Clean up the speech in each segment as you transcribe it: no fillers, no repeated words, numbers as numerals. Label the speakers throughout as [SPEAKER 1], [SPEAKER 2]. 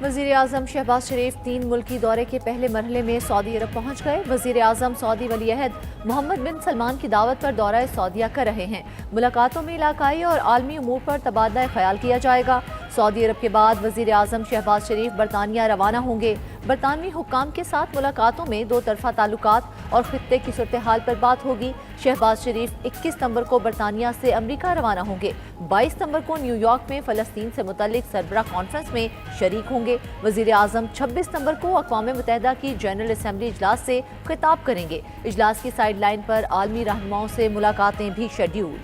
[SPEAKER 1] वज़ीर आज़म शहबाज शरीफ 3 मुल्की दौरे के पहले मरहले में सऊदी अरब पहुँच गए। वज़ीर आज़म सऊदी वलीअहद मोहम्मद बिन सलमान की दावत पर दौरा सऊदीया कर रहे हैं। मुलाकातों में इलाकाई और आलमी उमूर पर तबादला ख्याल किया जाएगा। सऊदी अरब के बाद वज़ीर आज़म शहबाज शरीफ बरतानिया रवाना होंगे। बरतानवी हुक्काम के साथ मुलाकातों में दो तरफा ताल्लुकात और खित्ते की सूरत हाल पर बात होगी। शहबाज शरीफ 21 सितंबर को बरतानिया से अमरीका रवाना होंगे। 22 सितंबर को न्यूयॉर्क में फ़लस्तीन से मुतल्लिक सरबराह कॉन्फ्रेंस में शरीक होंगे। वज़ीर आज़म 26 सितंबर को अक़वाम मुत्तहिदा की जनरल असम्बली इजलास से खिताब करेंगे। इजलास की साइड लाइन पर आलमी रहनुमाओं से मुलाकातें भी शेड्यूल।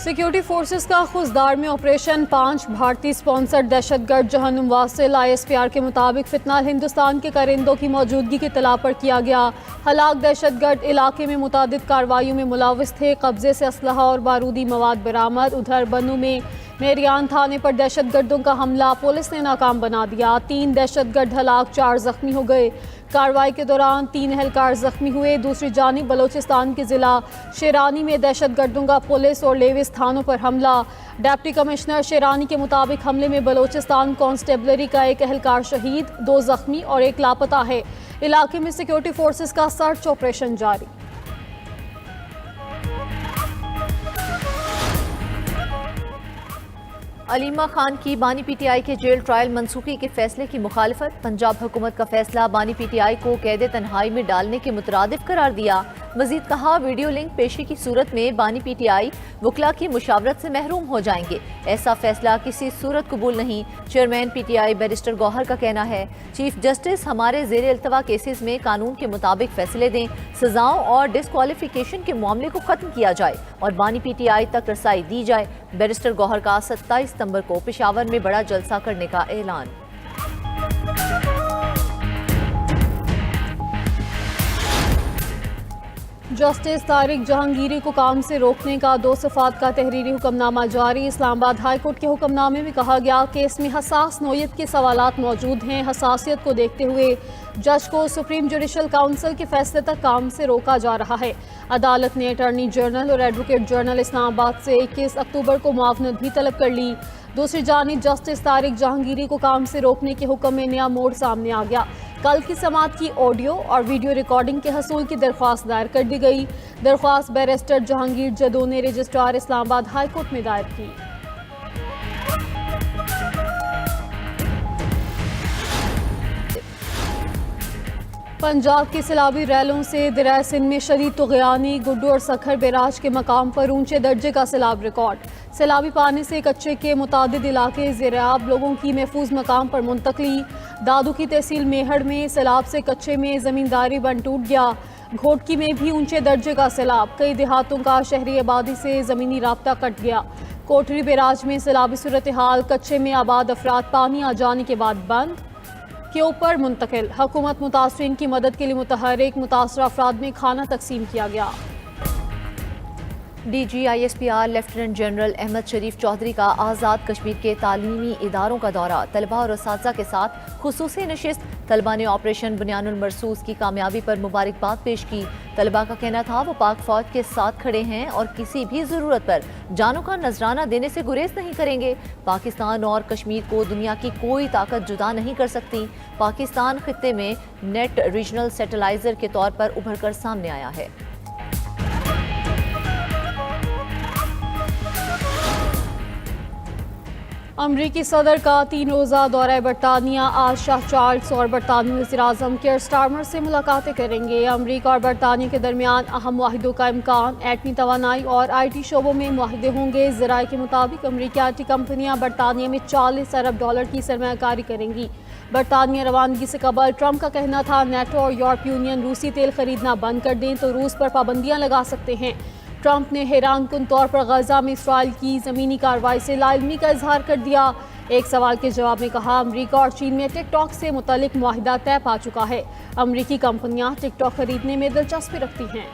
[SPEAKER 2] सिक्योरिटी फोर्सेस का खुजदार में ऑपरेशन 5 भारतीय स्पॉन्सर्ड दहशतगर्द जहन्नुम वासिल ISPR के मुताबिक फितनाल हिंदुस्तान के करिंदों की मौजूदगी की तला पर किया गया। हलाक दहशतगर्द इलाके में मुतादिद कार्रवाइयों में मुलव्वस थे। कब्जे से असलहा और बारूदी मवाद बरामद। उधर बनू में मेरियान थाने पर दहशतगर्दों का हमला पुलिस ने नाकाम बना दिया। 3 दहशतगर्द हलाक, 4 जख्मी हो गए। कार्रवाई के दौरान 3 एहलकार जख्मी हुए। दूसरी जानिब बलोचिस्तान के जिला शेरानी में दहशतगर्दों का पुलिस और लेविस थानों पर हमला। डिप्टी कमिश्नर शेरानी के मुताबिक हमले में बलोचिस्तान कांस्टेबलरी का एक एहलकार शहीद, 2 जख्मी और 1 लापता है। इलाके में सिक्योरिटी फोर्सेस का सर्च ऑपरेशन जारी।
[SPEAKER 1] अलीमा खान की बानी PTI के जेल ट्रायल मनसूखी के फैसले की मुखालफत। पंजाब हुकूमत का फैसला बानी PTI को कैद तन्हाई में डालने के मुतरादिफ करार दिया। मजीद कहा, वीडियो लिंक पेशी की सूरत में बानी PTI वकला की मुशावरत से महरूम हो जाएंगे। ऐसा फैसला किसी सूरत कबूल नहीं। चेयरमैन PTI बैरिस्टर गौहर का कहना है, चीफ जस्टिस हमारे ज़ेर इल्तवा केसेस में कानून के मुताबिक फैसले दें, सजाओं और डिस्क्वालिफिकेशन के मामले को खत्म किया जाए और बानी PTI तक रसाई दी जाए। बैरिस्टर गौहर का 27 सितंबर को पेशावर में बड़ा जलसा करने का ऐलान।
[SPEAKER 2] जस्टिस तारिक जहांगीरी को काम से रोकने का 2 सफ़ात का तहरीरी हुक्मनामा जारी। इस्लामाबाद हाई कोर्ट के हुक्मनामे में कहा गया कि इसमें हसास नोयत के सवालात मौजूद हैं। हसासियत को देखते हुए जज को सुप्रीम जुडिशल काउंसिल के फैसले तक काम से रोका जा रहा है। अदालत ने अटॉर्नी जनरल और एडवोकेट जनरल इस्लामाबाद से 21 अक्टूबर को मुआवनत भी तलब कर ली। दूसरी जानिब जस्टिस तारिक जहांगीरी को काम से रोकने के हुक्म में नया मोड़ सामने आ गया। कल की समाअत की ऑडियो और वीडियो रिकॉर्डिंग के हसूल की दरख्वास्त दायर कर दी गई। दरख्वास्त बैरिस्टर जहांगीर जदो ने रजिस्ट्रार इस्लामाबाद हाई कोर्ट में दायर की। पंजाब की सैलाबी रैलों से दरिया सिंध में शदीद तुग़यानी। गुड्डू और सखर बैराज के मकाम पर ऊंचे दर्जे का सैलाब रिकॉर्ड। सैलाबी पानी से कच्चे के मुतादिद इलाके ज़ेर-आब, लोगों की महफूज मकाम पर मुंतकली। दादू की तहसील मेहड़ में सैलाब से कच्चे में ज़मींदारी बन टूट गया। घोटकी में भी ऊंचे दर्जे का सैलाब। कई देहातों का शहरी आबादी से ज़मीनी राब्ता कट गया। कोटरी बैराज में सैलाबी सूरत हाल, कच्चे में आबाद अफराद पानी आ जाने के बाद बंद के ऊपर मुंतकिल। हुकूमत मुतासरीन की मदद के लिए मुतहरिक। मुतासरा अफराद में खाना तकसीम किया गया।
[SPEAKER 1] DG ISPR lieutenant general Ahmed Sharif Chaudhry का आज़ाद कश्मीर के तालीमी इदारों का दौरा। तलबा और असातिज़ा के साथ खुसूसी नशिस्त। तलबा ने ऑपरेशन बुनियानुल मरसूस की कामयाबी पर मुबारकबाद पेश की। तलबा का कहना था वो पाक फौज के साथ खड़े हैं और किसी भी ज़रूरत पर जानों का नजराना देने से गुरेज नहीं करेंगे। पाकिस्तान और कश्मीर को दुनिया की कोई ताकत जुदा नहीं कर सकती। पाकिस्तान खित्ते में नेट रीजनल सेटेलाइजर के तौर पर उभर कर सामने आया है।
[SPEAKER 2] अमरीकी सदर का 3 रोज़ा दौरा बरतानिया। आज शाह चार्ल्स और बरतानवी वज़ीर-ए-आज़म केयर स्टारमर से मुलाकातें करेंगे। अमरीका और बरतानिया के दरमियान अहम मुआहिदों का इम्कान। एटमी तवानाई और IT शोबों में मुआहिदे होंगे। ज़राए के मुताबिक अमरीकी IT कंपनियाँ बरतानिया में $40 अरब की सरमायाकारी करेंगी। बरतानिया रवानगी से कबल ट्रंप का कहना था, नेटो और यूरोपीय यूनियन रूसी तेल खरीदना बंद कर दें तो रूस पर पाबंदियाँ लगा सकते हैं। ट्रंप ने हैरानकुन तौर पर गजा में इसराइल की ज़मीनी कार्रवाई से लाइल्मी का इजहार कर दिया। एक सवाल के जवाब में कहा, अमरीका और चीन में टिकटॉक से मुतल्लिक मुआहिदा तय पा चुका है। अमरीकी कंपनियां टिकटॉक खरीदने में दिलचस्पी रखती हैं।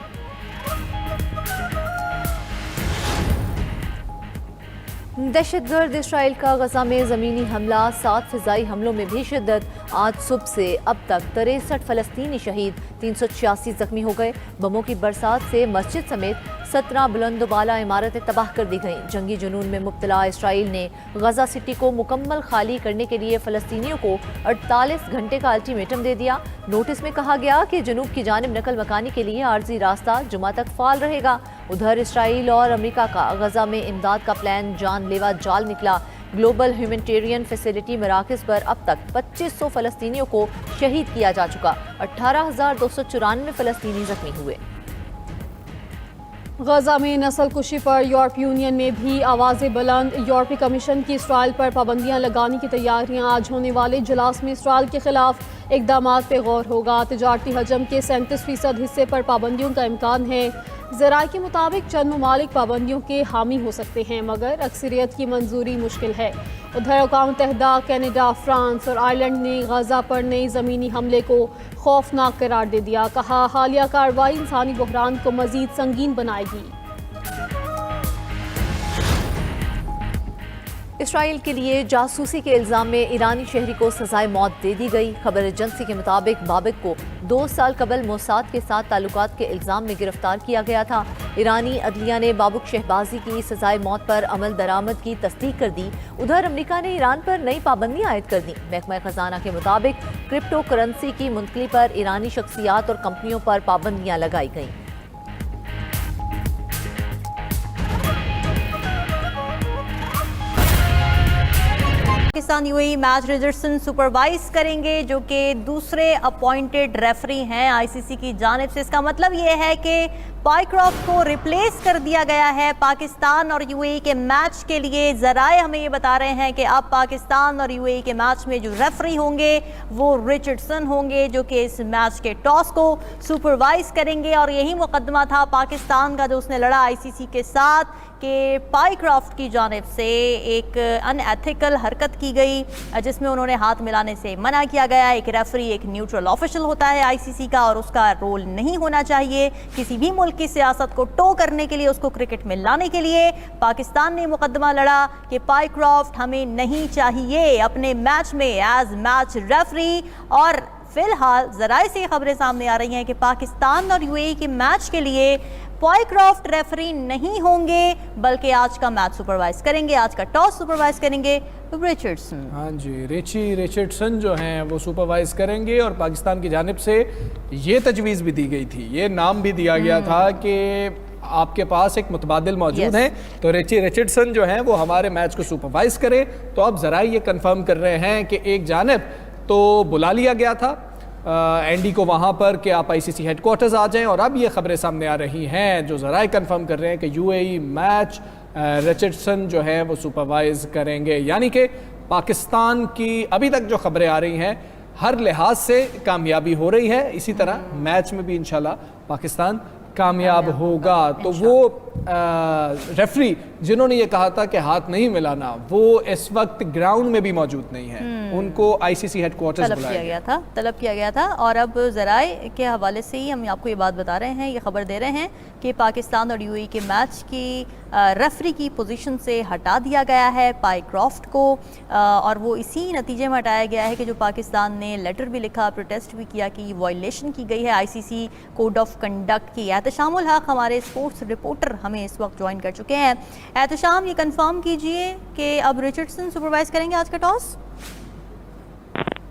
[SPEAKER 1] दहशतगर्द इसराइल का गजा में ज़मीनी हमला, 7 फ़िज़ाई हमलों में भी शिद्दत। आज सुबह से अब तक 63 फलस्तीनी शहीद, 386 जख्मी हो गए। बमों की बरसात से मस्जिद समेत 17 बुलंदबाला इमारतें तबाह कर दी गईं। जंगी जुनून में मुब्तला इसराइल ने गजा सिटी को मुकम्मल खाली करने के लिए फलस्तीनियों को 48 घंटे का अल्टीमेटम दे दिया। नोटिस में कहा गया कि जनूब की जानिब नकल मकानी के लिए आर्जी रास्ता जुमा तक फाल रहेगा। उधर इसराइल और अमेरिका का गजा में इमदाद का प्लान जानलेवा जाल निकला। ग्लोबल ह्यूमैनिटेरियन फैसिलिटी मराकज़ पर अब तक 2500 फलस्तीनियों को शहीद किया जा चुका। 18,294 फलस्तीनी जख्मी हुए।
[SPEAKER 2] गजा में नस्ल कुशी पर यूरोप यूनियन में भी आवाज़ें बुलंद। यूरोपीय कमीशन की इसराइल पर पाबंदियां लगाने की तैयारियां। आज होने वाले इजलास में इसराइल के खिलाफ इक़दामात पे गौर होगा। तिजारती हजम के 37% हिस्से पर पाबंदियों का इम्कान है। ज़राए के मुताबिक चंद ममालिक पाबंदियों के हामी हो सकते हैं, मगर अक्सरियत की मंजूरी मुश्किल है। उधर अक़वाम मुत्तहिदा, कनाडा, फ्रांस और आयरलैंड ने गजा पर नए ज़मीनी हमले को खौफनाक करार दे दिया। कहा, हालिया कार्रवाई इंसानी बहरान को मज़ीद संगीन बनाएगी।
[SPEAKER 1] इसराइल के लिए जासूसी के इल्ज़ाम में ईरानी शहरी को सजाए मौत दे दी गई। खबर एजेंसी के मुताबिक बाबिक को 2 साल कबल मोसाद के साथ ताल्लुकात के इल्ज़ाम में गिरफ्तार किया गया था। ईरानी अदलिया ने बाबुक शहबाजी की सजाए मौत पर अमल दरामद की तस्दीक कर दी। उधर अमेरिका ने ईरान पर नई पाबंदियां आयद कर दी। महकमा खजाना के मुताबिक क्रिप्टो करेंसी की मुंतकली पर ईरानी शख्सियात और कंपनियों पर पाबंदियां लगाई गईं।
[SPEAKER 3] Pakistan UAE match Richardson supervise करेंगे, जो कि दूसरे अपॉइंटेड रेफरी हैं आईसीसी की जानिब से। इसका मतलब ये है कि पाइक्रॉफ्ट को रिप्लेस कर दिया गया है पाकिस्तान और यूएई के मैच के लिए। ज़राए हमें ये बता रहे हैं कि अब पाकिस्तान और यूएई के मैच में जो रेफरी होंगे वो रिचर्डसन होंगे, जो कि इस मैच के टॉस को सुपरवाइज करेंगे। और यही मुकदमा था पाकिस्तान का जो उसने लड़ा आईसीसी के साथ, कि पाइक्रॉफ्ट की जानिब से एक अनएथिकल हरकत की गई जिसमें उन्होंने हाथ मिलाने से मना किया गया। एक रेफरी एक न्यूट्रल ऑफिशियल होता है आईसीसी का, और उसका रोल नहीं होना चाहिए किसी भी मुल्क की सियासत को टो करने के लिए, उसको क्रिकेट में लाने के लिए। पाकिस्तान ने मुकदमा लड़ा कि पाइक्रॉफ्ट हमें नहीं चाहिए अपने मैच में एज मैच रेफरी। और फिलहाल ज़राए से खबरें सामने आ रही हैं कि पाकिस्तान और यूएई के मैच के लिए पाइक्रॉफ्ट रेफरी नहीं होंगे, बल्कि आज का मैच सुपरवाइज करेंगे, आज का टॉस सुपरवाइज करेंगे रिचर्डसन।
[SPEAKER 4] हाँ जी, रिचर्डसन जो हैं वो सुपरवाइज करेंगे। और पाकिस्तान की जानिब से ये तजवीज़ भी दी गई थी, ये नाम भी दिया गया था कि आपके पास एक मुतबादिल मौजूद है, तो रिचर्डसन जो है वो हमारे मैच को सुपरवाइज करे। तो अब ज़रा ये कंफर्म कर रहे हैं कि एक जानिब तो बुला लिया गया था एंडी को वहाँ पर कि आप आईसीसी हेडक्वार्टर्स आ जाएं, और अब ये खबरें सामने आ रही हैं जो ज़राए कंफर्म कर रहे हैं कि यूएई मैच रिचर्डसन जो है वो सुपरवाइज करेंगे। यानी कि पाकिस्तान की अभी तक जो खबरें आ रही हैं हर लिहाज से कामयाबी हो रही है। इसी तरह मैच में भी इंशाल्लाह पाकिस्तान कामयाब होगा। तो वो रेफरी जिन्होंने ये कहा था कि हाथ नहीं मिलाना, वो इस वक्त ग्राउंड में भी मौजूद नहीं है। उनको आईसीसी हेडक्वार्टर्स
[SPEAKER 3] तलब किया गया था। और अब ज़राए के हवाले से ही हम आपको ये बात बता रहे हैं, ये खबर दे रहे हैं कि पाकिस्तान और यूएई के मैच की रेफरी की पोजीशन से हटा दिया गया है पाइक्रॉफ्ट को। और वो इसी नतीजे में हटाया गया है कि जो पाकिस्तान ने लेटर भी लिखा, प्रोटेस्ट भी किया कि वायलेशन की गई है आईसीसी कोड ऑफ कंडक्ट की। एहतशामुल हक हमारे स्पोर्ट्स रिपोर्टर हमें इस वक्त ज्वाइन कर चुके हैं। एहतशाम, ये कंफर्म कीजिए कि अब रिचर्डसन सुपरवाइज करेंगे आज का टॉस।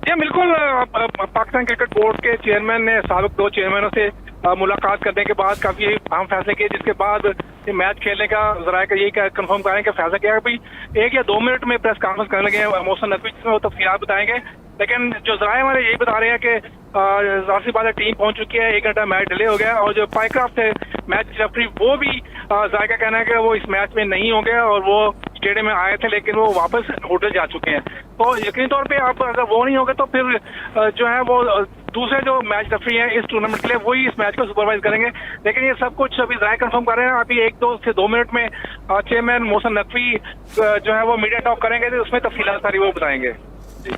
[SPEAKER 5] जी बिल्कुल, पाकिस्तान क्रिकेट बोर्ड के चेयरमैन ने साबिक 2 चेयरमैनों से मुलाकात करने के बाद काफी अहम फैसले किए, जिसके बाद ये मैच खेलने का ज़राए का यही कंफर्म करें कि फैसला किया भाई 1 या 2 मिनट में प्रेस कॉन्फ्रेंस करने लगे मोहसिन नकवी, जिसमें वो तफसीलात बताएंगे। लेकिन जो ज़राए हमारे यही बता रहे हैं कि ज़ाहिर सी बात है टीम पहुंच चुकी है, 1 घंटा मैच डिले हो गया। और जो पाइक्रॉफ्ट है मैच रेफरी, वो भी ज़राए का कहना है कि वो इस मैच में नहीं होंगे, और वो स्टेडियम में आए थे लेकिन वो वापस होटल जा चुके हैं। तो यकीनी तौर पे आप अगर वो नहीं होंगे तो फिर जो है वो दूसरे जो मैच रेफरी हैं इस टूर्नामेंट के लिए वही इस मैच को सुपरवाइज करेंगे। लेकिन ये सब कुछ अभी ज़राए कंफर्म कर रहे हैं। अभी 1 से 2 मिनट में चेयरमैन मोहसिन नकवी जो है वो मीडिया टॉक करेंगे, तो उसमें तफसीलात सारी वो बताएंगे। जी।